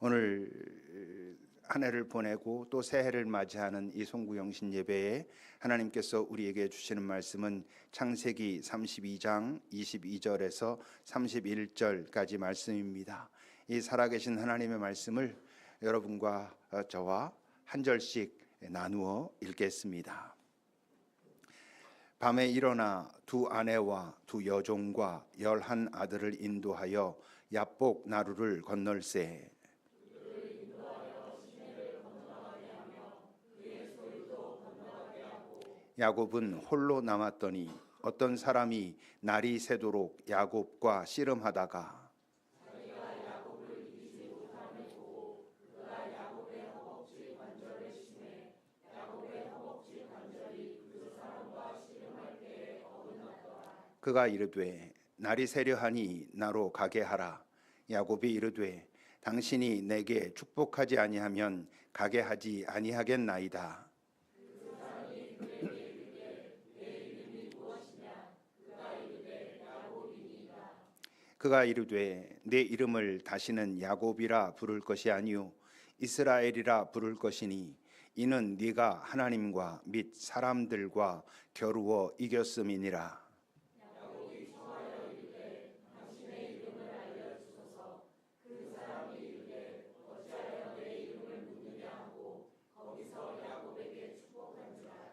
오늘 한 해를 보내고 또 새해를 맞이하는 이 송구영신 예배에 하나님께서 우리에게 주시는 말씀은 창세기 32장 22절에서 31절까지 말씀입니다. 이 살아계신 하나님의 말씀을 여러분과 저와 한 절씩 나누어 읽겠습니다. 밤에 일어나 두 아내와 두 여종과 11 아들을 인도하여 야복 나루를 건널세. 야곱은 홀로 남았더니 어떤 사람이 날이 새도록 야곱과 씨름하다가 그가 이르되 날이 새려하니 나로 가게 하라. 야곱이 이르되 당신이 내게 축복하지 아니하면 가게 하지 아니하겠나이다. 그가 이르되 내 이름을 다시는 야곱이라 부를 것이 아니요 이스라엘이라 부를 것이니 이는 네가 하나님과 및 사람들과 겨루어 이겼음이니라.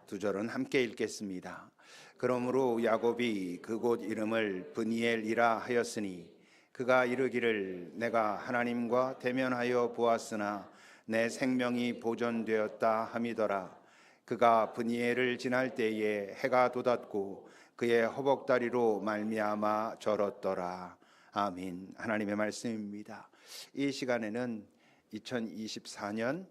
두 절은 함께 읽겠습니다. 그러므로 야곱이 그곳 이름을 브니엘이라 하였으니 그가 이르기를 내가 하나님과 대면하여 보았으나 내 생명이 보존되었다 함이더라. 그가 브니엘을 지날 때에 해가 돋았고 그의 허벅다리로 말미암아 절었더라. 아멘. 하나님의 말씀입니다. 이 시간에는 2024년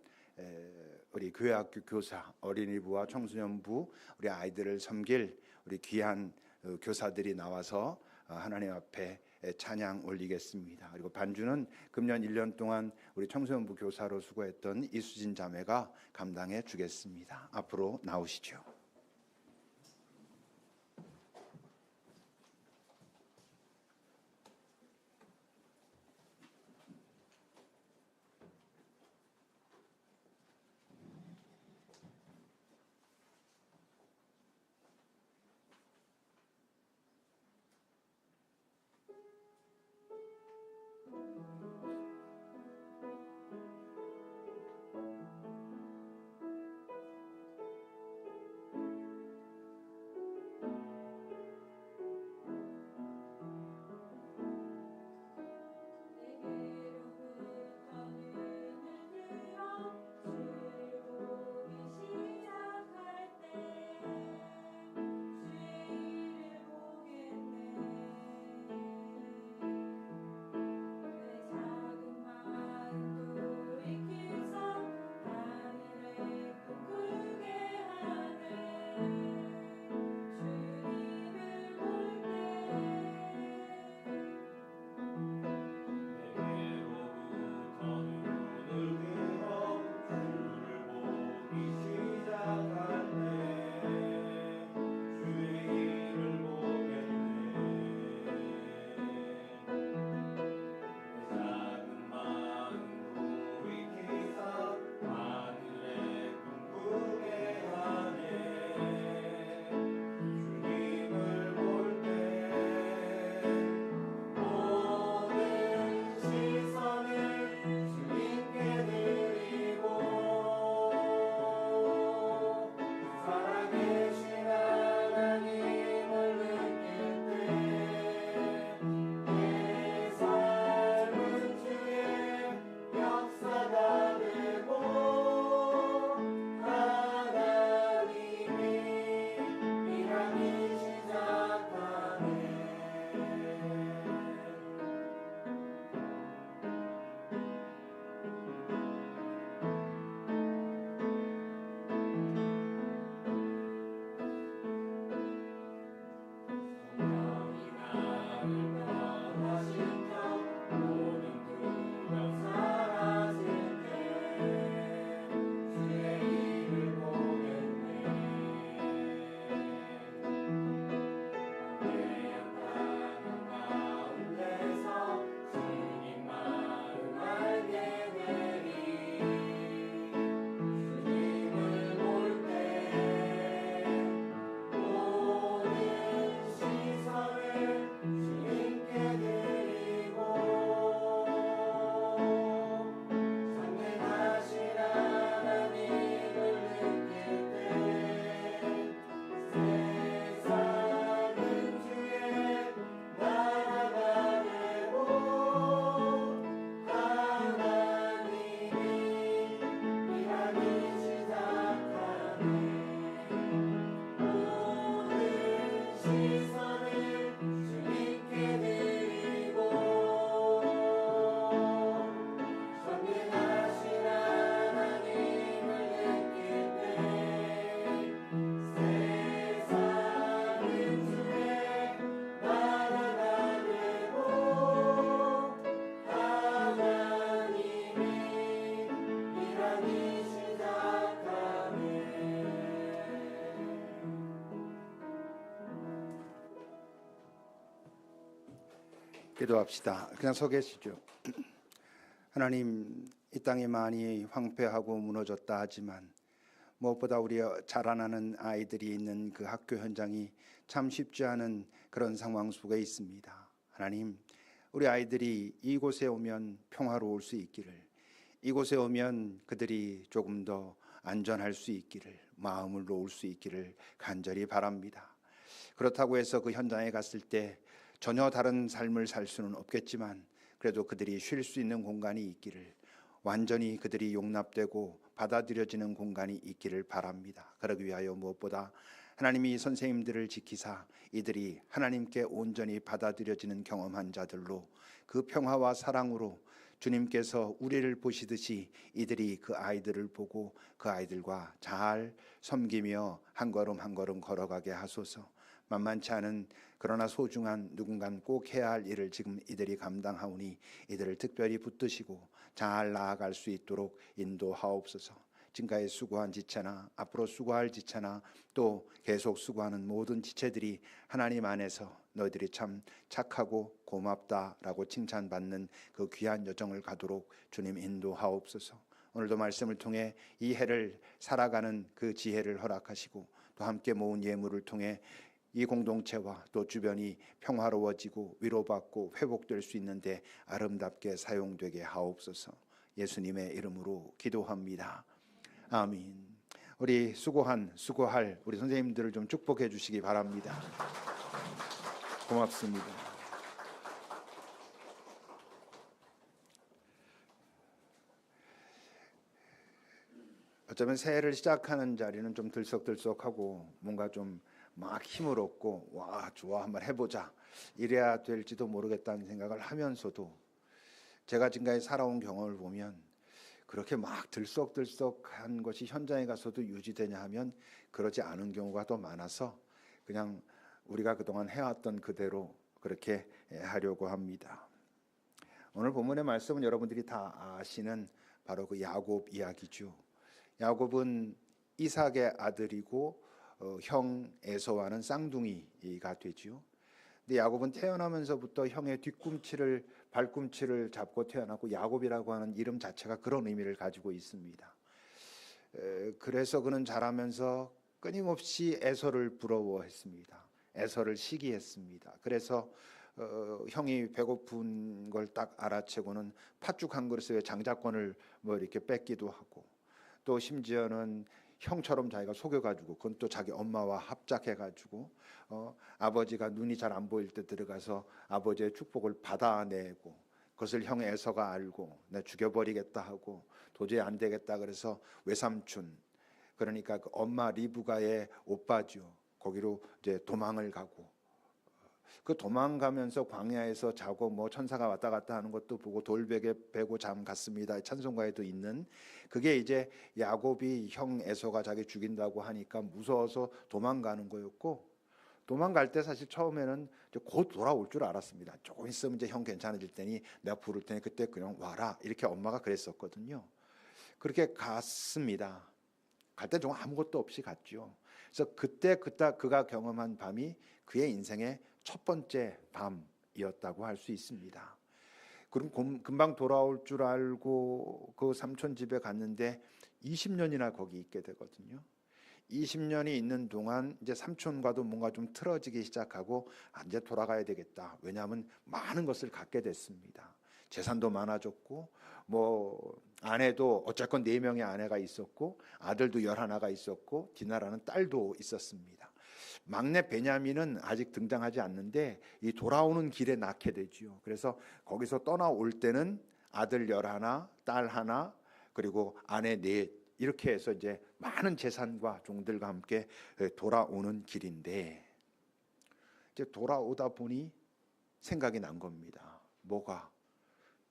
우리 교회학교 교사, 어린이부와 청소년부 우리 아이들을 섬길 우리 귀한 교사들이 나와서 하나님 앞에 찬양 올리겠습니다. 그리고 반주는 금년 1년 동안 우리 청소년부 교사로 수고했던 이수진 자매가 감당해 주겠습니다. 앞으로 나오시죠. 기도합시다. 그냥 서 계시죠. 하나님, 이 땅이 많이 황폐하고 무너졌다 하지만 무엇보다 우리 자라나는 아이들이 있는 그 학교 현장이 참 쉽지 않은 그런 상황 속에 있습니다. 하나님, 우리 아이들이 이곳에 오면 평화로울 수 있기를, 이곳에 오면 그들이 조금 더 안전할 수 있기를, 마음을 놓을 수 있기를 간절히 바랍니다. 그렇다고 해서 그 현장에 갔을 때 전혀 다른 삶을 살 수는 없겠지만 그래도 그들이 쉴 수 있는 공간이 있기를, 완전히 그들이 용납되고 받아들여지는 공간이 있기를 바랍니다. 그러기 위하여 무엇보다 하나님이 이 선생님들을 지키사 이들이 하나님께 온전히 받아들여지는 경험한 자들로 그 평화와 사랑으로 주님께서 우리를 보시듯이 이들이 그 아이들을 보고 그 아이들과 잘 섬기며 한 걸음 한 걸음 걸어가게 하소서. 만만치 않은 그러나 소중한 누군가는 꼭 해야 할 일을 지금 이들이 감당하오니 이들을 특별히 붙드시고 잘 나아갈 수 있도록 인도하옵소서. 지금까지 수고한 지체나 앞으로 수고할 지체나 또 계속 수고하는 모든 지체들이 하나님 안에서 너희들이 참 착하고 고맙다라고 칭찬받는 그 귀한 여정을 가도록 주님 인도하옵소서. 오늘도 말씀을 통해 이 해를 살아가는 그 지혜를 허락하시고 또 함께 모은 예물을 통해 이 공동체와 또 주변이 평화로워지고 위로받고 회복될 수 있는데 아름답게 사용되게 하옵소서. 예수님의 이름으로 기도합니다. 아멘. 우리 수고할 우리 선생님들을 좀 축복해 주시기 바랍니다. 고맙습니다. 어쩌면 새해를 시작하는 자리는 좀 들썩들썩하고 뭔가 좀 막 힘을 얻고 와 좋아 한번 해보자 이래야 될지도 모르겠다는 생각을 하면서도 제가 지금까지 살아온 경험을 보면 그렇게 막 들썩들썩한 것이 현장에 가서도 유지되냐 하면 그러지 않은 경우가 더 많아서 그냥 우리가 그동안 해왔던 그대로 그렇게 하려고 합니다. 오늘 본문의 말씀은 여러분들이 다 아시는 바로 그 야곱 이야기죠. 야곱은 이삭의 아들이고 형 에서와는 쌍둥이가 되죠. 근데 야곱은 태어나면서부터 형의 발꿈치를 잡고 태어났고 야곱이라고 하는 이름 자체가 그런 의미를 가지고 있습니다. 그래서 그는 자라면서 끊임없이 에서를 부러워했습니다. 에서를 시기했습니다. 그래서 형이 배고픈 걸 딱 알아채고는 팥죽 한 그릇에 장자권을 뭐 이렇게 뺏기도 하고 또 심지어는 형처럼 자기가 속여가지고 그건 또 자기 엄마와 합작해가지고 아버지가 눈이 잘 안 보일 때 들어가서 아버지의 축복을 받아내고 그것을 형 에서가 알고 내 죽여버리겠다 하고 도저히 안 되겠다 그래서 외삼촌 그러니까 그 엄마 리브가의 오빠죠. 거기로 이제 도망을 가고 그 도망가면서 광야에서 자고 뭐 천사가 왔다 갔다 하는 것도 보고 돌베개 베고 잠 갔습니다. 찬송가에도 있는 그게 이제 야곱이 형 에서가 자기 죽인다고 하니까 무서워서 도망가는 거였고 도망갈 때 사실 처음에는 곧 돌아올 줄 알았습니다. 조금 있으면 이제 형 괜찮아질 테니 내가 부를 테니 그때 그냥 와라 이렇게 엄마가 그랬었거든요. 그렇게 갔습니다. 갈 때 좀 아무것도 없이 갔죠. 그래서 그때 그가 경험한 밤이 그의 인생의 첫 번째 밤이었다고 할 수 있습니다. 그럼 금방 돌아올 줄 알고 그 삼촌 집에 갔는데 20년이나 거기 있게 되거든요. 20년이 있는 동안 이제 삼촌과도 뭔가 좀 틀어지기 시작하고 이제 돌아가야 되겠다. 왜냐하면 많은 것을 갖게 됐습니다. 재산도 많아졌고 뭐 아내도 어쨌건 4명의 아내가 있었고 아들도 11가 있었고 디나라는 딸도 있었습니다. 막내 베냐민은 아직 등장하지 않는데 이 돌아오는 길에 낳게 되지요. 그래서 거기서 떠나올 때는 아들 11, 딸 하나 그리고 아내 4 이렇게 해서 이제 많은 재산과 종들과 함께 돌아오는 길인데 이제 돌아오다 보니 생각이 난 겁니다. 뭐가?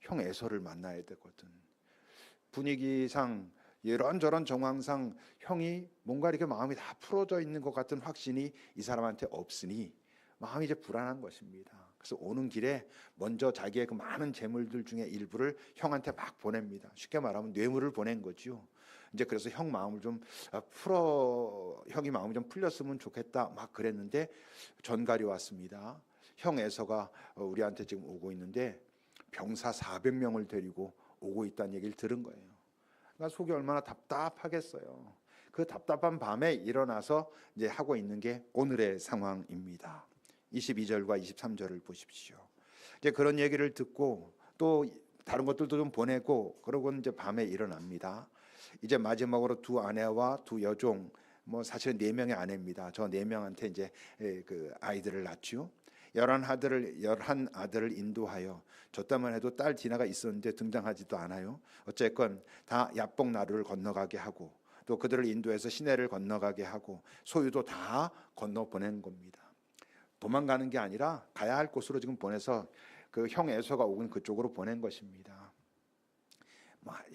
형 에서를 만나야 되거든. 분위기상 이런저런 정황상 형이 뭔가 이렇게 마음이 다 풀어져 있는 것 같은 확신이 이 사람한테 없으니 마음이 이제 불안한 것입니다. 그래서 오는 길에 먼저 자기의 그 많은 재물들 중에 일부를 형한테 막 보냅니다. 쉽게 말하면 뇌물을 보낸 거죠. 이제 그래서 형 마음을 좀 형이 마음이 좀 풀렸으면 좋겠다 막 그랬는데 전갈이 왔습니다. 형 에서가 우리한테 지금 오고 있는데 병사 400명을 데리고 오고 있다는 얘기를 들은 거예요. 그러니까 속이 얼마나 답답하겠어요. 그 답답한 밤에 일어나서 이제 하고 있는 게 오늘의 상황입니다. 22절과 23절을 보십시오. 이제 그런 얘기를 듣고 또 다른 것들도 좀 보내고 그러고 이제 밤에 일어납니다. 이제 마지막으로 두 아내와 두 여종, 뭐 사실은 4명의 아내입니다. 저 4명한테 이제 그 아이들을 낳죠. 11아들을 인도하여, 저 때만 해도 딸 디나가 있었는데 등장하지도 않아요. 어쨌건 다 야복 나루를 건너가게 하고 또 그들을 인도해서 시내를 건너가게 하고 소유도 다 건너 보낸 겁니다. 도망가는 게 아니라 가야 할 곳으로 지금 보내서 그 형 에서가 오긴 그쪽으로 보낸 것입니다.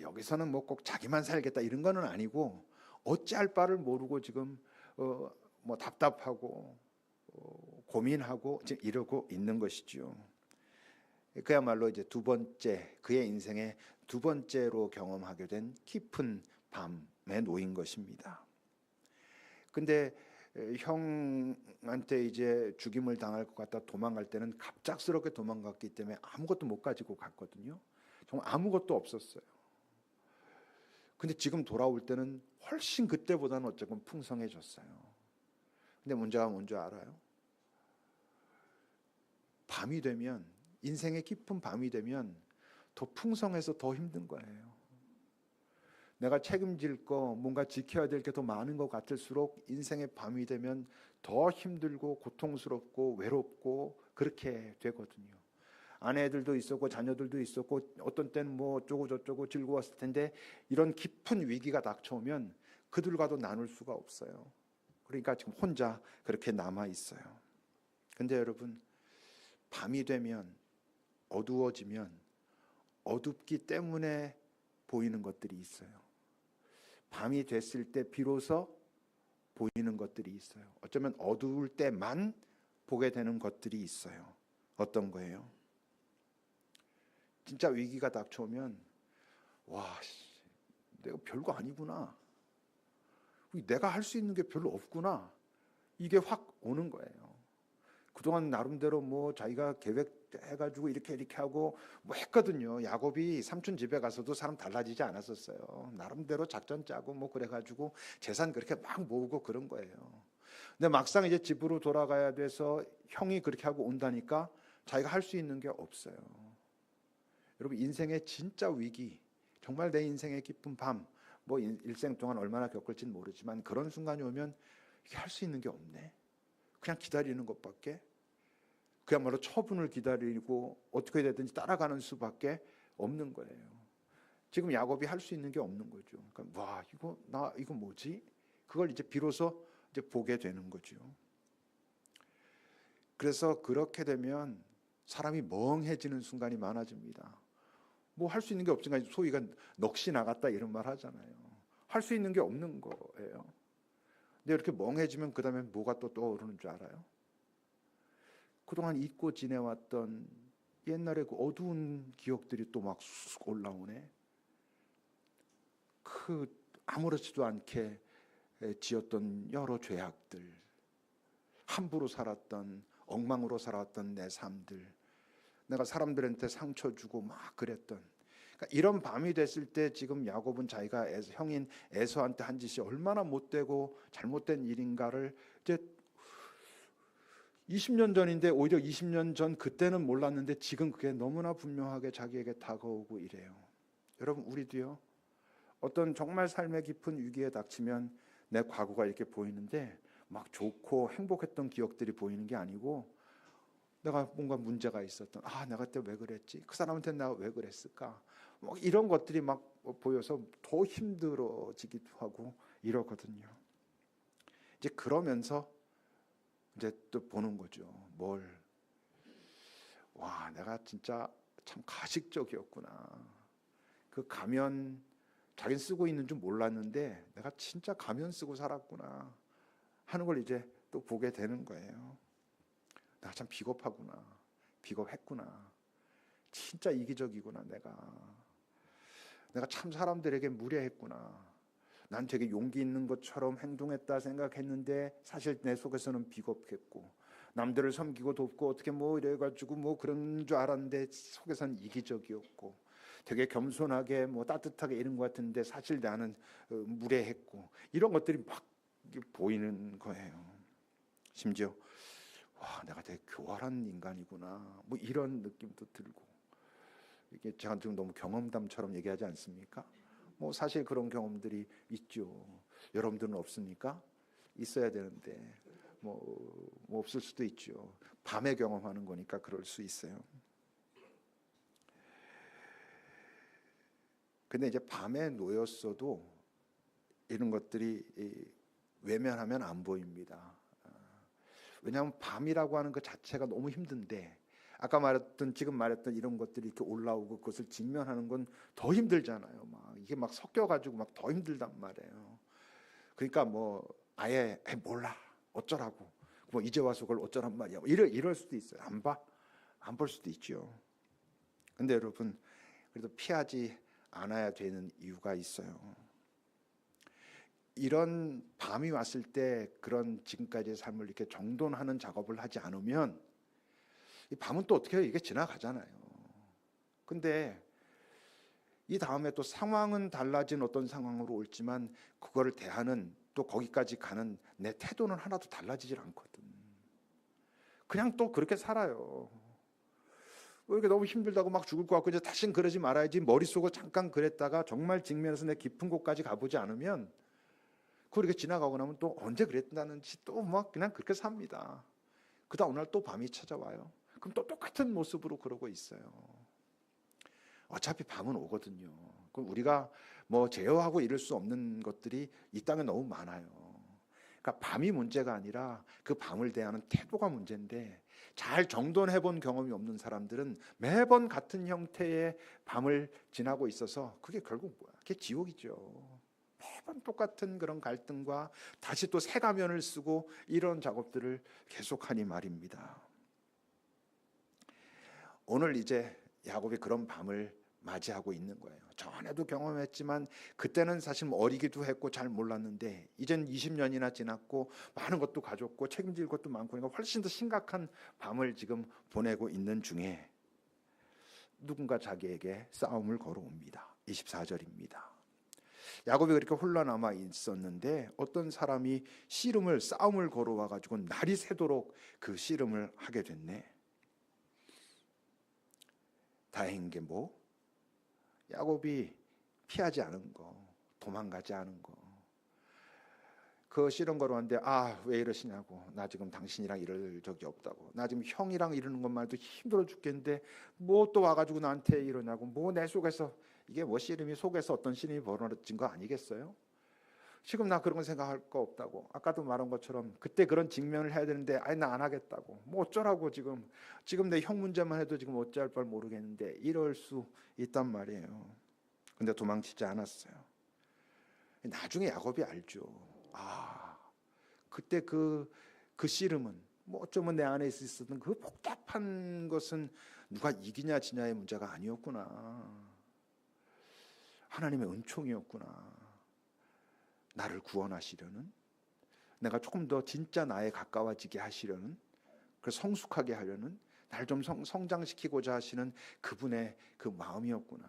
여기서는 뭐 꼭 자기만 살겠다 이런 거는 아니고 어찌할 바를 모르고 지금 뭐 답답하고 고민하고 지금 이러고 있는 것이죠. 그야말로 이제 두 번째, 그의 인생의 두 번째로 경험하게 된 깊은 밤에 놓인 것입니다. 근데 형한테 이제 죽임을 당할 것 같다 도망갈 때는 갑작스럽게 도망갔기 때문에 아무것도 못 가지고 갔거든요. 정말 아무것도 없었어요. 근데 지금 돌아올 때는 훨씬 그때보다는 어쨌건 풍성해졌어요. 근데 문제가 뭔지 알아요? 밤이 되면, 인생의 깊은 밤이 되면 더 풍성해서 더 힘든 거예요. 내가 책임질 거, 뭔가 지켜야 될 게 더 많은 것 같을수록 인생의 밤이 되면 더 힘들고 고통스럽고 외롭고 그렇게 되거든요. 아내들도 있었고 자녀들도 있었고 어떤 때는 뭐 어쩌고 저쩌고 즐거웠을 텐데 이런 깊은 위기가 닥쳐오면 그들과도 나눌 수가 없어요. 그러니까 지금 혼자 그렇게 남아 있어요. 근데 여러분, 밤이 되면, 어두워지면 어둡기 때문에 보이는 것들이 있어요. 밤이 됐을 때 비로소 보이는 것들이 있어요. 어쩌면 어두울 때만 보게 되는 것들이 있어요. 어떤 거예요? 진짜 위기가 닥쳐오면 와, 내가 별거 아니구나. 내가 할 수 있는 게 별로 없구나. 이게 확 오는 거예요. 그동안 나름대로 뭐 자기가 계획해가지고 이렇게 하고 뭐 했거든요. 야곱이 삼촌 집에 가서도 사람 달라지지 않았었어요. 나름대로 작전 짜고 뭐 그래가지고 재산 그렇게 막 모으고 그런 거예요. 근데 막상 이제 집으로 돌아가야 돼서 형이 그렇게 하고 온다니까 자기가 할 수 있는 게 없어요. 여러분, 인생의 진짜 위기, 정말 내 인생의 깊은 밤, 뭐 일생 동안 얼마나 겪을지는 모르지만 그런 순간이 오면 할 수 있는 게 없네. 그냥 기다리는 것밖에, 그야말로 처분을 기다리고 어떻게 되든지 따라가는 수밖에 없는 거예요. 지금 야곱이 할 수 있는 게 없는 거죠. 그러니까 와, 이거 뭐지? 그걸 이제 비로소 이제 보게 되는 거죠. 그래서 그렇게 되면 사람이 멍해지는 순간이 많아집니다. 뭐 할 수 있는 게 없으니까 소위가 넋이 나갔다 이런 말 하잖아요. 할 수 있는 게 없는 거예요. 근데 이렇게 멍해지면 그 다음에 뭐가 또 떠오르는 줄 알아요? 그동안 잊고 지내왔던 옛날에 그 어두운 기억들이 또 막 쑥 올라오네. 그 아무렇지도 않게 지었던 여러 죄악들, 함부로 살았던, 엉망으로 살았던 내 삶들, 내가 사람들한테 상처 주고 막 그랬던, 그러니까 이런 밤이 됐을 때 지금 야곱은 자기가 형인 에서한테 한 짓이 얼마나 못되고 잘못된 일인가를 이제 20년 전인데 오히려 20년 전 그때는 몰랐는데 지금 그게 너무나 분명하게 자기에게 다가오고 이래요. 여러분, 우리도요, 어떤 정말 삶의 깊은 위기에 닥치면 내 과거가 이렇게 보이는데 막 좋고 행복했던 기억들이 보이는 게 아니고 내가 뭔가 문제가 있었던, 내가 그때 왜 그랬지? 그 사람한테 내가 왜 그랬을까? 뭐 이런 것들이 막 보여서 더 힘들어지기도 하고 이러거든요. 이제 그러면서 이제 또 보는 거죠. 와, 내가 진짜 참 가식적이었구나. 그 가면 자기는 쓰고 있는 줄 몰랐는데 내가 진짜 가면 쓰고 살았구나 하는 걸 이제 또 보게 되는 거예요. 내가 참 비겁하구나. 비겁했구나. 진짜 이기적이구나. 내가 참 사람들에게 무례했구나. 난 되게 용기 있는 것처럼 행동했다 생각했는데 사실 내 속에서는 비겁했고, 남들을 섬기고 돕고 어떻게 뭐 이래가지고 뭐 그런 줄 알았는데 속에선 이기적이었고 되게 겸손하게 뭐 따뜻하게 이런 것 같은데 사실 나는 무례했고 이런 것들이 막 보이는 거예요. 심지어 와 내가 되게 교활한 인간이구나 뭐 이런 느낌도 들고 이게 제가 지금 너무 경험담처럼 얘기하지 않습니까? 뭐 사실 그런 경험들이 있죠. 여러분들은 없습니까? 있어야 되는데 뭐 없을 수도 있죠. 밤에 경험하는 거니까 그럴 수 있어요. 근데 이제 밤에 놓였어도 이런 것들이 외면하면 안 보입니다. 왜냐하면 밤이라고 하는 것 자체가 너무 힘든데 아까 말했던 지금 말했던 이런 것들이 이렇게 올라오고 그것을 직면하는 건 더 힘들잖아요. 막 이게 막 섞여가지고 막 더 힘들단 말이에요. 그러니까 뭐 아예 몰라 어쩌라고 뭐 이제 와서 그걸 어쩌란 말이야 뭐 이럴 수도 있어요. 안 볼 수도 있죠. 근데 여러분 그래도 피하지 않아야 되는 이유가 있어요. 이런 밤이 왔을 때 그런 지금까지의 삶을 이렇게 정돈하는 작업을 하지 않으면 이 밤은 또 어떻게 해요? 이게 지나가잖아요. 근데 이 다음에 또 상황은 달라진 어떤 상황으로 올지만 그거를 대하는 또 거기까지 가는 내 태도는 하나도 달라지질 않거든. 그냥 또 그렇게 살아요. 이렇게 너무 힘들다고 막 죽을 것 같고 이제 다시는 그러지 말아야지 머릿속으로 잠깐 그랬다가 정말 직면해서 내 깊은 곳까지 가보지 않으면 그렇게 지나가고 나면 또 언제 그랬다는지 또 막 그냥 그렇게 삽니다. 그 다음 날 또 밤이 찾아와요. 그럼 또 똑같은 모습으로 그러고 있어요. 어차피 밤은 오거든요. 그럼 우리가 뭐 제어하고 이럴 수 없는 것들이 이 땅에 너무 많아요. 그러니까 밤이 문제가 아니라 그 밤을 대하는 태도가 문제인데 잘 정돈해 본 경험이 없는 사람들은 매번 같은 형태의 밤을 지나고 있어서 그게 결국 뭐야? 그게 지옥이죠. 매번 똑같은 그런 갈등과 다시 또 새 가면을 쓰고 이런 작업들을 계속하니 말입니다. 오늘 이제 야곱이 그런 밤을 맞이하고 있는 거예요. 전에도 경험했지만 그때는 사실 어리기도 했고 잘 몰랐는데 이젠 20년이나 지났고 많은 것도 가졌고 책임질 것도 많고 그러니까 훨씬 더 심각한 밤을 지금 보내고 있는 중에 누군가 자기에게 싸움을 걸어옵니다. 24절입니다. 야곱이 그렇게 홀라남아 있었는데 어떤 사람이 싸움을 걸어와 가지고 날이 새도록 그 씨름을 하게 됐네. 다행인 게 뭐? 야곱이 피하지 않은 거, 도망가지 않은 거. 그 씨름 걸어왔는데 왜 이러시냐고. 나 지금 당신이랑 이럴 적이 없다고. 나 지금 형이랑 이러는 것만 해도 힘들어 죽겠는데 뭐 또 와가지고 나한테 이러냐고. 뭐 내 속에서 이게 뭐 씨름이 속에서 어떤 씨름이 벌어진 거 아니겠어요? 지금 나 그런 거 생각할 거 없다고. 아까도 말한 것처럼 그때 그런 직면을 해야 되는데 나 안 하겠다고. 뭐 어쩌라고 지금 내 형 문제만 해도 지금 어찌할 바를 모르겠는데 이럴 수 있단 말이에요. 근데 도망치지 않았어요. 나중에 야곱이 알죠. 그때 그 씨름은 뭐 어쩌면 내 안에 있었던 그 복잡한 것은 누가 이기냐 지냐의 문제가 아니었구나. 하나님의 은총이었구나. 나를 구원하시려는, 내가 조금 더 진짜 나에 가까워지게 하시려는, 그래서 성숙하게 하려는, 날 좀 성장시키고자 하시는 그분의 그 마음이었구나.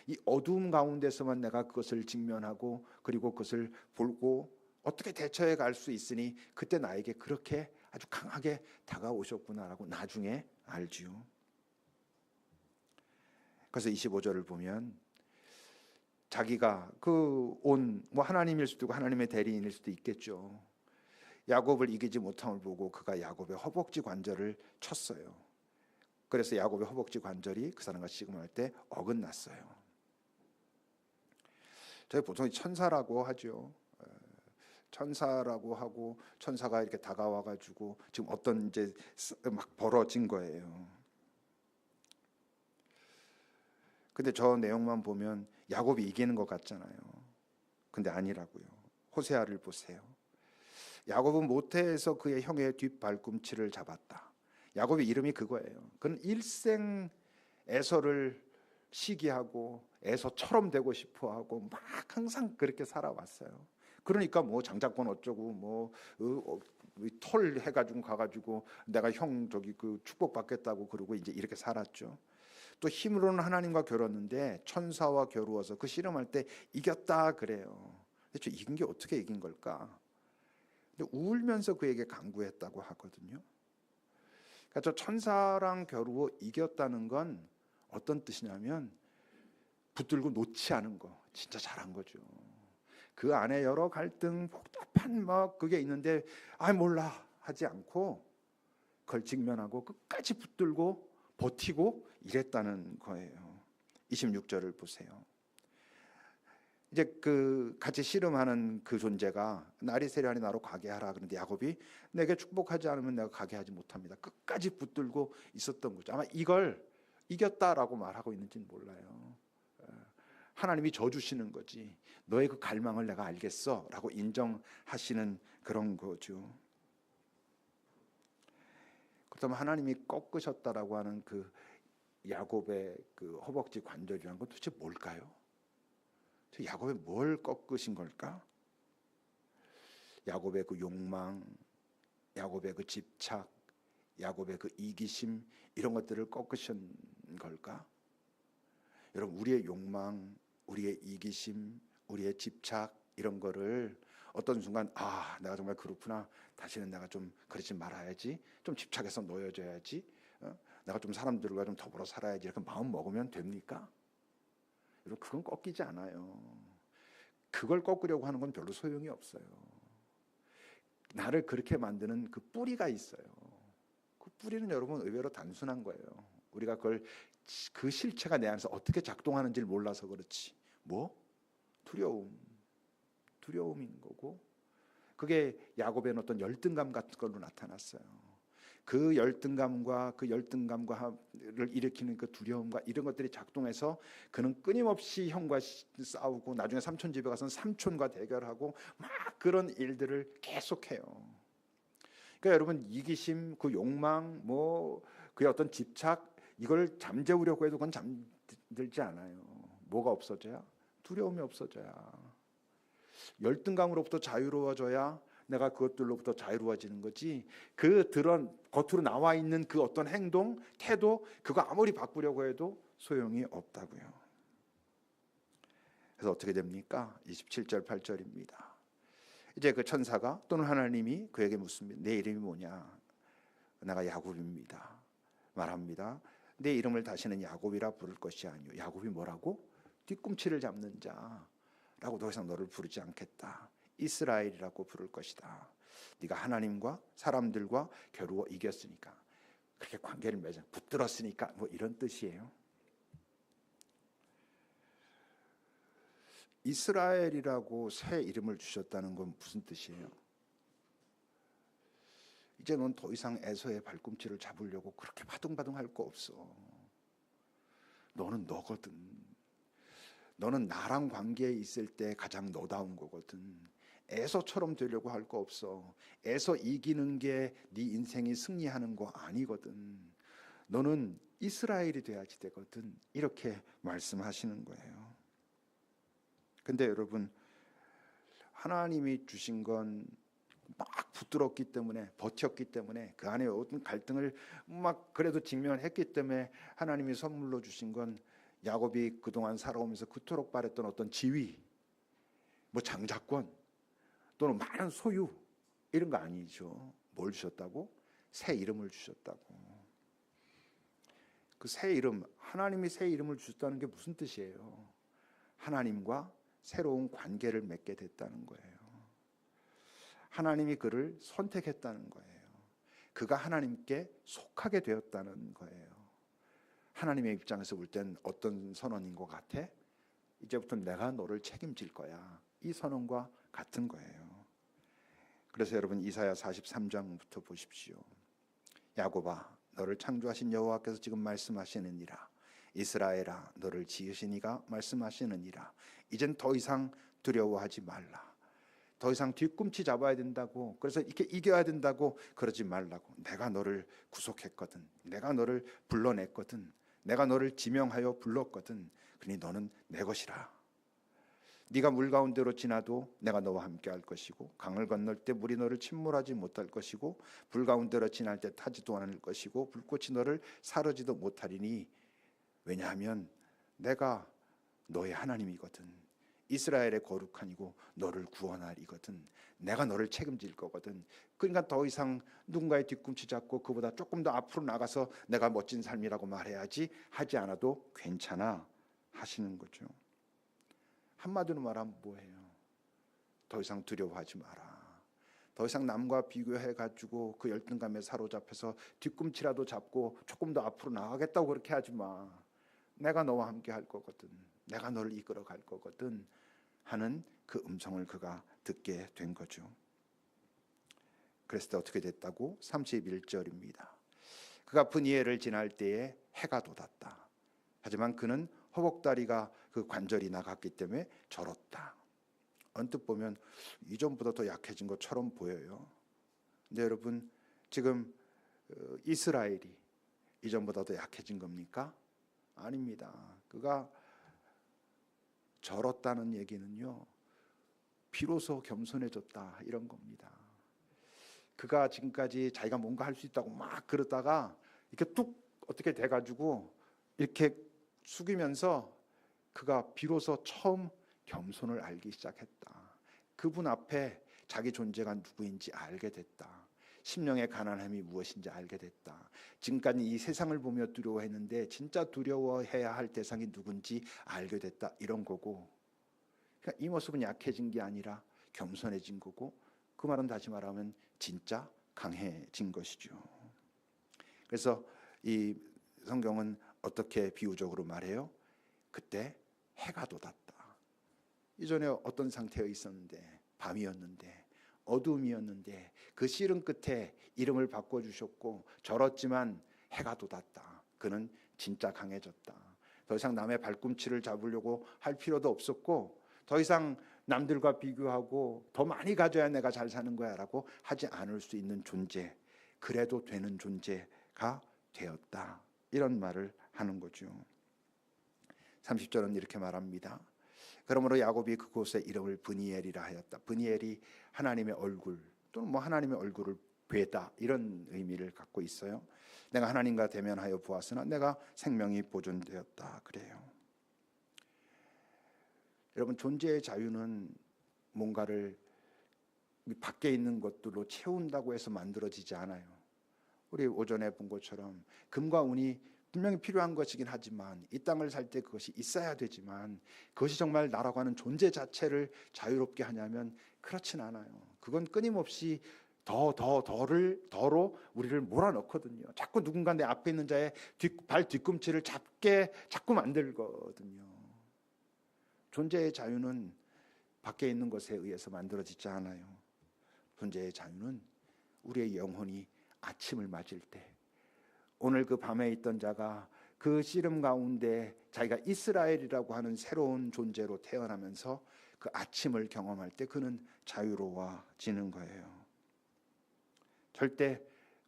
이 어두움 가운데서만 내가 그것을 직면하고 그리고 그것을 보고 어떻게 대처해 갈 수 있으니 그때 나에게 그렇게 아주 강하게 다가오셨구나라고 나중에 알지요. 그래서 25절을 보면 자기가 뭐 하나님일 수도 있고 하나님의 대리인일 수도 있겠죠. 야곱을 이기지 못함을 보고 그가 야곱의 허벅지 관절을 쳤어요. 그래서 야곱의 허벅지 관절이 그 사람과 씨름할 때 어긋났어요. 저희 보통 천사라고 하죠. 천사라고 하고 천사가 이렇게 다가와 가지고 지금 어떤 이제 막 벌어진 거예요. 근데 저 내용만 보면 야곱이 이기는 것 같잖아요. 근데 아니라고요. 호세아를 보세요. 야곱은 모태에서 그의 형의 뒷발꿈치를 잡았다. 야곱의 이름이 그거예요. 그는 일생 에서를 시기하고 에서처럼 되고 싶어하고 막 항상 그렇게 살아왔어요. 그러니까 뭐 장자권 어쩌고 뭐 톨 해가지고 가가지고 내가 형 저기 그 축복받겠다고 그러고 이제 이렇게 살았죠. 또 힘으로는 하나님과 겨뤘는데 천사와 겨루어서 그 씨름할 때 이겼다 그래요. 대체 이긴 게 어떻게 이긴 걸까? 근데 울면서 그에게 간구했다고 하거든요. 그러니까 저 천사랑 겨루어 이겼다는 건 어떤 뜻이냐면 붙들고 놓지 않은 거, 진짜 잘한 거죠. 그 안에 여러 갈등, 복잡한 막 그게 있는데 몰라 하지 않고 그걸 직면하고 끝까지 붙들고 버티고 이랬다는 거예요. 26절을 보세요. 이제 그 같이 씨름하는 그 존재가 날이 세려하니 나로 가게 하라 그런데 야곱이 내게 축복하지 않으면 내가 가게 하지 못합니다. 끝까지 붙들고 있었던 거죠. 아마 이걸 이겼다라고 말하고 있는지는 몰라요. 하나님이 져주시는 거지. 너의 그 갈망을 내가 알겠어라고 인정하시는 그런 거죠. 그렇다면 하나님이 꺾으셨다라고 하는 그 야곱의 그 허벅지 관절이라는 건 도대체 뭘까요? 야곱이 뭘 꺾으신 걸까? 야곱의 그 욕망, 야곱의 그 집착, 야곱의 그 이기심 이런 것들을 꺾으신 걸까? 여러분 우리의 욕망, 우리의 이기심, 우리의 집착 이런 거를 어떤 순간 내가 정말 그렇구나. 다시는 내가 좀 그러지 말아야지. 좀 집착해서 놓여져야지. 내가 좀 사람들과 좀 더불어 살아야지. 이렇게 마음 먹으면 됩니까? 여러분 그건 꺾이지 않아요. 그걸 꺾으려고 하는 건 별로 소용이 없어요. 나를 그렇게 만드는 그 뿌리가 있어요. 그 뿌리는 여러분 의외로 단순한 거예요. 우리가 그걸 그 실체가 내 안에서 어떻게 작동하는지를 몰라서 그렇지. 두려움인 거고 그게 야곱의 어떤 열등감 같은 걸로 나타났어요. 그 열등감을 일으키는 그 두려움과 이런 것들이 작동해서 그는 끊임없이 형과 싸우고 나중에 삼촌 집에 가서는 삼촌과 대결하고 막 그런 일들을 계속해요. 그러니까 여러분 이기심, 그 욕망, 그의 어떤 집착 이걸 잠재우려고 해도 그건 잠들지 않아요. 뭐가 없어져야? 두려움이 없어져야. 열등감으로부터 자유로워져야 내가 그것들로부터 자유로워지는 거지. 그 겉으로 나와 있는 그 어떤 행동, 태도 그거 아무리 바꾸려고 해도 소용이 없다고요. 그래서 어떻게 됩니까? 27절 8절입니다. 이제 그 천사가 또는 하나님이 그에게 묻습니다. 내 이름이 뭐냐? 내가 야곱입니다. 말합니다. 내 이름을 다시는 야곱이라 부를 것이 아니요. 야곱이 뭐라고? 뒤꿈치를 잡는 자라고 더 이상 너를 부르지 않겠다. 이스라엘이라고 부를 것이다. 네가 하나님과 사람들과 겨루어 이겼으니까 그렇게 관계를 맺어 붙들었으니까 이런 뜻이에요. 이스라엘이라고 새 이름을 주셨다는 건 무슨 뜻이에요? 이제 넌 더 이상 에서의 발꿈치를 잡으려고 그렇게 바둥바둥 할 거 없어. 너는 너거든. 너는 나랑 관계에 있을 때 가장 너다운 거거든. 에서처럼 되려고 할 거 없어. 에서 이기는 게 네 인생이 승리하는 거 아니거든. 너는 이스라엘이 돼야지 되거든. 이렇게 말씀하시는 거예요. 근데 여러분 하나님이 주신 건 막 붙들었기 때문에 버텼기 때문에 그 안에 어떤 갈등을 막 그래도 직면했기 때문에 하나님이 선물로 주신 건 야곱이 그동안 살아오면서 그토록 바랬던 어떤 지위, 장자권 또는 많은 소유 이런 거 아니죠. 뭘 주셨다고? 새 이름을 주셨다고. 그 새 이름, 하나님이 새 이름을 주셨다는 게 무슨 뜻이에요? 하나님과 새로운 관계를 맺게 됐다는 거예요. 하나님이 그를 선택했다는 거예요. 그가 하나님께 속하게 되었다는 거예요. 하나님의 입장에서 볼 땐 어떤 선언인 것 같아? 이제부터 내가 너를 책임질 거야. 이 선언과 같은 거예요. 그래서 여러분 이사야 43장부터 보십시오. 야곱아 너를 창조하신 여호와께서 지금 말씀하시느니라. 이스라엘아 너를 지으신 이가 말씀하시느니라. 이젠 더 이상 두려워하지 말라. 더 이상 뒤꿈치 잡아야 된다고, 그래서 이렇게 이겨야 된다고 그러지 말라고. 내가 너를 구속했거든. 내가 너를 불러냈거든. 내가 너를 지명하여 불렀거든. 그러니 너는 내 것이라. 네가 물 가운데로 지나도 내가 너와 함께 할 것이고 강을 건널 때 물이 너를 침몰하지 못할 것이고 불 가운데로 지날 때 타지도 않을 것이고 불꽃이 너를 사르지도 못하리니 왜냐하면 내가 너의 하나님이거든. 이스라엘의 거룩한이고 너를 구원하리거든. 내가 너를 책임질 거거든. 그러니까 더 이상 누군가의 뒤꿈치 잡고 그보다 조금 더 앞으로 나가서 내가 멋진 삶이라고 말해야지 하지 않아도 괜찮아 하시는 거죠. 한마디로 말하면 뭐예요? 더 이상 두려워하지 마라. 더 이상 남과 비교해가지고 그 열등감에 사로잡혀서 뒤꿈치라도 잡고 조금 더 앞으로 나가겠다고 그렇게 하지 마. 내가 너와 함께 할 거거든. 내가 너를 이끌어 갈 거거든 하는 그 음성을 그가 듣게 된 거죠. 그랬을 때 어떻게 됐다고? 31절입니다. 그가 브니엘을 지날 때에 해가 돋았다. 하지만 그는 허벅다리가 그 관절이 나갔기 때문에 절었다. 언뜻 보면 이전보다 더 약해진 것처럼 보여요. 근데 여러분 지금 이스라엘이 이전보다 더 약해진 겁니까? 아닙니다. 그가 절었다는 얘기는요, 비로소 겸손해졌다 이런 겁니다. 그가 지금까지 자기가 뭔가 할 수 있다고 막 그러다가 이렇게 뚝 어떻게 돼가지고 이렇게 숙이면서 그가 비로소 처음 겸손을 알기 시작했다. 그분 앞에 자기 존재가 누구인지 알게 됐다. 심령의 가난함이 무엇인지 알게 됐다. 지금까지 이 세상을 보며 두려워했는데 진짜 두려워해야 할 대상이 누군지 알게 됐다. 이런 거고, 그러니까 이 모습은 약해진 게 아니라 겸손해진 거고, 그 말은 다시 말하면 진짜 강해진 것이죠. 그래서 이 성경은 어떻게 비유적으로 말해요? 그때 해가 돋았다. 이전에 어떤 상태에 있었는데, 밤이었는데 어둠이었는데 그 씨름 끝에 이름을 바꿔주셨고 절었지만 해가 돋았다. 그는 진짜 강해졌다. 더 이상 남의 발꿈치를 잡으려고 할 필요도 없었고 더 이상 남들과 비교하고 더 많이 가져야 내가 잘 사는 거야 라고 하지 않을 수 있는 존재, 그래도 되는 존재가 되었다. 이런 말을 하는 거죠. 30절은 이렇게 말합니다. 그러므로 야곱이 그곳에 이름을 브니엘이라 하였다. 브니엘이 하나님의 얼굴 또는 뭐 하나님의 얼굴을 뵈다 이런 의미를 갖고 있어요. 내가 하나님과 대면하여 보았으나 내가 생명이 보존되었다 그래요. 여러분 존재의 자유는 뭔가를 밖에 있는 것들로 채운다고 해서 만들어지지 않아요. 우리 오전에 본 것처럼 금과 은이 분명히 필요한 것이긴 하지만 이 땅을 살 때 그것이 있어야 되지만 그것이 정말 나라고 하는 존재 자체를 자유롭게 하냐면 그렇진 않아요. 그건 끊임없이 더로 우리를 몰아넣거든요. 자꾸 누군가 내 앞에 있는 자의 발 뒤꿈치를 잡게 자꾸 만들거든요. 존재의 자유는 밖에 있는 것에 의해서 만들어지지 않아요. 존재의 자유는 우리의 영혼이 아침을 맞을 때, 오늘 그 밤에 있던 자가 그 씨름 가운데 자기가 이스라엘이라고 하는 새로운 존재로 태어나면서 그 아침을 경험할 때 그는 자유로워지는 거예요. 절대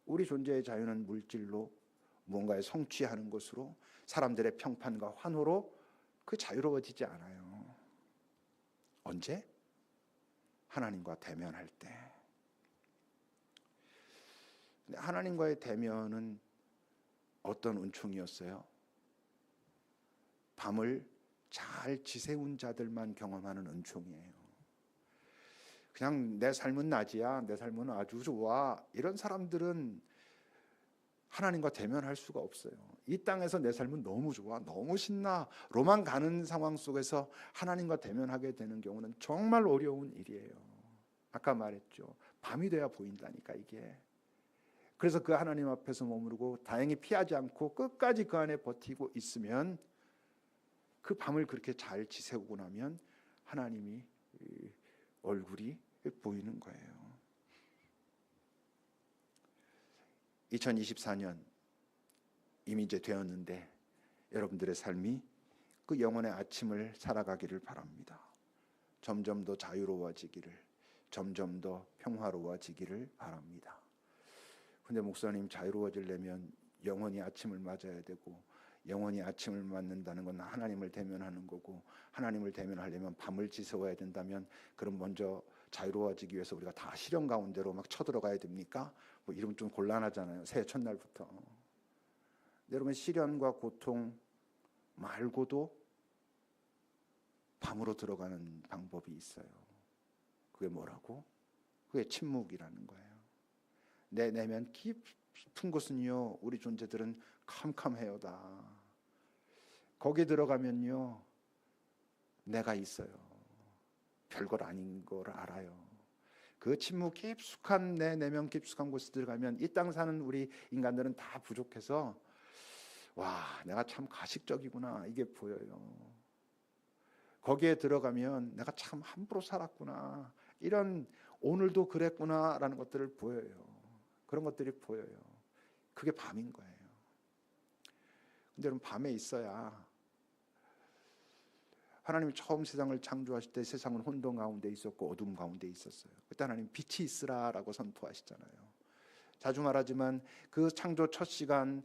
우리 존재의 자유는 물질로 무언가에 성취하는 것으로 사람들의 평판과 환호로 그 자유로워지지 않아요. 언제? 하나님과 대면할 때. 근데 하나님과의 대면은 어떤 은총이었어요? 밤을 잘 지새운 자들만 경험하는 은총이에요. 그냥 내 삶은 낮이야, 내 삶은 아주 좋아, 이런 사람들은 하나님과 대면할 수가 없어요. 이 땅에서 내 삶은 너무 좋아, 너무 신나, 로만 가는 상황 속에서 하나님과 대면하게 되는 경우는 정말 어려운 일이에요. 아까 말했죠. 밤이 돼야 보인다니까 이게. 그래서 그 하나님 앞에서 머무르고 다행히 피하지 않고 끝까지 그 안에 버티고 있으면, 그 밤을 그렇게 잘 지새우고 나면 하나님이 얼굴이 보이는 거예요. 2024년 이미 이제 되었는데 여러분들의 삶이 그 영혼의 아침을 살아가기를 바랍니다. 점점 더 자유로워지기를, 점점 더 평화로워지기를 바랍니다. 근데 목사님, 자유로워지려면 영혼이 아침을 맞아야 되고 영원히 아침을 맞는다는 건 하나님을 대면하는 거고, 하나님을 대면하려면 밤을 지새워야 된다면 그럼 먼저 자유로워지기 위해서 우리가 다 시련 가운데로 막 쳐들어가야 됩니까? 뭐 이러면 좀 곤란하잖아요. 새해 첫날부터. 여러분, 시련과 고통 말고도 밤으로 들어가는 방법이 있어요. 그게 뭐라고? 그게 침묵이라는 거예요. 내 내면 깊은 곳은요, 우리 존재들은 캄캄해요다. 거기 들어가면요, 내가 있어요. 별것 아닌 걸 알아요. 그 침묵 깊숙한 내 내면 깊숙한 곳에 들어가면 이 땅 사는 우리 인간들은 다 부족해서 와, 내가 참 가식적이구나, 이게 보여요. 거기에 들어가면 내가 참 함부로 살았구나, 이런, 오늘도 그랬구나라는 것들을 보여요. 그런 것들이 보여요. 그게 밤인 거예요. 근데 여러분, 밤에 있어야, 하나님이 처음 세상을 창조하실 때 세상은 혼돈 가운데 있었고 어둠 가운데 있었어요. 그때 하나님 빛이 있으라라고 선포하시잖아요. 자주 말하지만 그 창조 첫 시간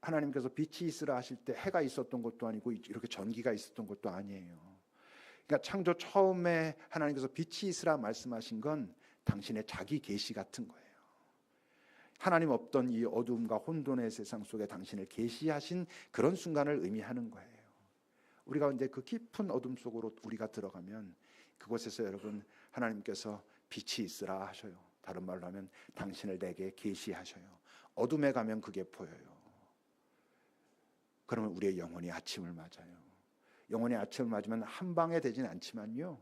하나님께서 빛이 있으라 하실 때 해가 있었던 것도 아니고 이렇게 전기가 있었던 것도 아니에요. 그러니까 창조 처음에 하나님께서 빛이 있으라 말씀하신 건 당신의 자기 계시 같은 거예요. 하나님 없던 이 어둠과 혼돈의 세상 속에 당신을 계시하신 그런 순간을 의미하는 거예요. 우리가 이제 그 깊은 어둠 속으로 우리가 들어가면 그곳에서 여러분, 하나님께서 빛이 있으라 하셔요. 다른 말로 하면 당신을 내게 계시하셔요. 어둠에 가면 그게 보여요. 그러면 우리의 영혼이 아침을 맞아요. 영혼이 아침을 맞으면 한 방에 되진 않지만요,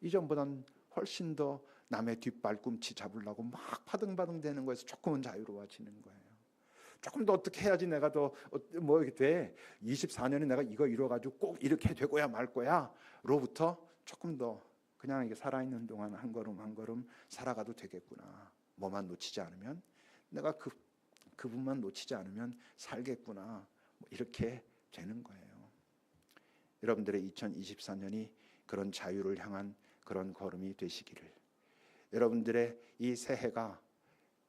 이전보다는 훨씬 더 남의 뒷발꿈치 잡으려고 막 파등파등 되는 거에서 조금은 자유로워지는 거예요. 조금 더 어떻게 해야지 내가 더 뭐 이렇게 돼, 24년에 내가 이거 이뤄가지고 꼭 이렇게 되고야 말 거야 로부터 조금 더 그냥 이게 살아있는 동안 한 걸음 한 걸음 살아가도 되겠구나, 뭐만 놓치지 않으면, 내가 그분만 놓치지 않으면 살겠구나, 뭐 이렇게 되는 거예요. 여러분들의 2024년이 그런 자유를 향한 그런 걸음이 되시기를, 여러분들의 이 새해가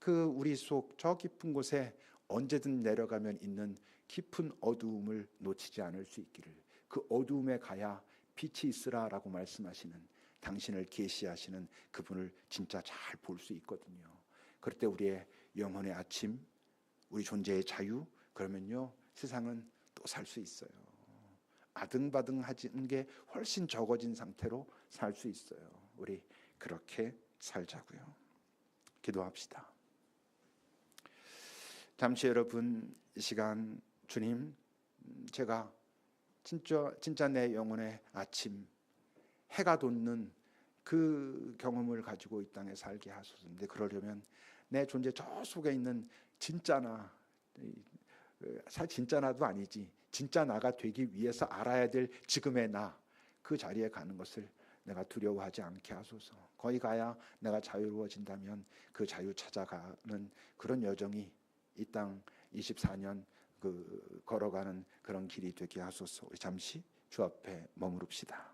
그 우리 속 저 깊은 곳에 언제든 내려가면 있는 깊은 어두움을 놓치지 않을 수 있기를, 그 어두움에 가야 빛이 있으라라고 말씀하시는, 당신을 계시하시는 그분을 진짜 잘 볼 수 있거든요. 그럴 때 우리의 영혼의 아침, 우리 존재의 자유, 그러면요 세상은 또 살 수 있어요. 아등바등하는 게 훨씬 적어진 상태로 살 수 있어요. 우리 그렇게 살자고요. 기도합시다. 잠시 여러분, 이 시간 주님, 제가 진짜 내 영혼의 아침, 해가 돋는 그 경험을 가지고 이 땅에 살게 하소서인데, 그러려면 내 존재 저 속에 있는 진짜 나도 아니지, 진짜 나가 되기 위해서 알아야 될 지금의 나, 그 자리에 가는 것을 내가 두려워하지 않게 하소서. 거기 가야 내가 자유로워진다면 그 자유 찾아가는 그런 여정이 이 땅 24년 걸어가는 그런 길이 되게 하소서. 우리 잠시 주 앞에 머무릅시다.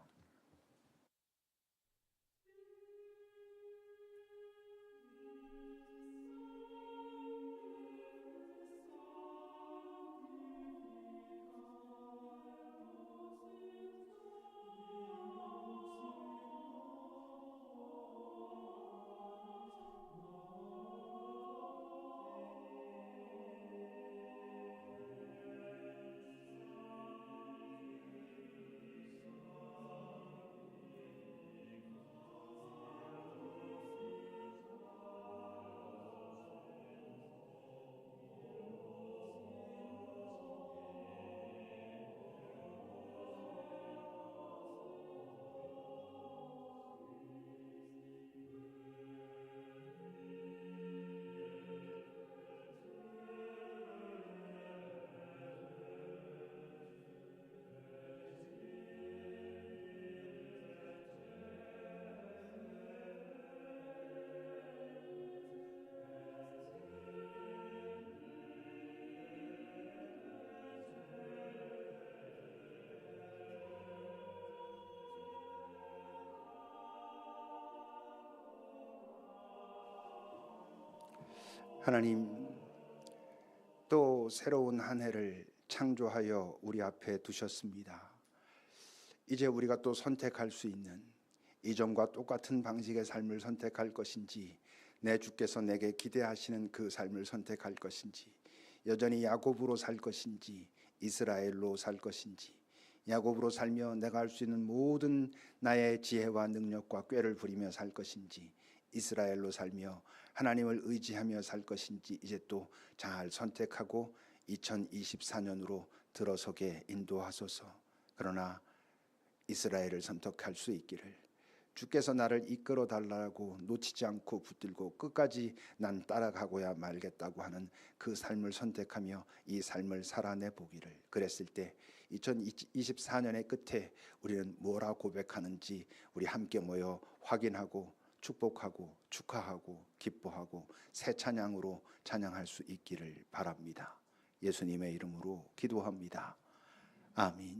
하나님, 또 새로운 한 해를 창조하여 우리 앞에 두셨습니다. 이제 우리가 또 선택할 수 있는, 이전과 똑같은 방식의 삶을 선택할 것인지, 내 주께서 내게 기대하시는 그 삶을 선택할 것인지, 여전히 야곱으로 살 것인지 이스라엘로 살 것인지, 야곱으로 살며 내가 할 수 있는 모든 나의 지혜와 능력과 꾀를 부리며 살 것인지, 이스라엘로 살며 하나님을 의지하며 살 것인지 이제 또 잘 선택하고 2024년으로 들어서게 인도하소서. 그러나 이스라엘을 선택할 수 있기를, 주께서 나를 이끌어 달라고 놓치지 않고 붙들고 끝까지 난 따라가고야 말겠다고 하는 그 삶을 선택하며 이 삶을 살아내 보기를, 그랬을 때 2024년의 끝에 우리는 뭐라 고백하는지 우리 함께 모여 확인하고 축복하고 축하하고 기뻐하고 새 찬양으로 찬양할 수 있기를 바랍니다. 예수님의 이름으로 기도합니다. 아멘.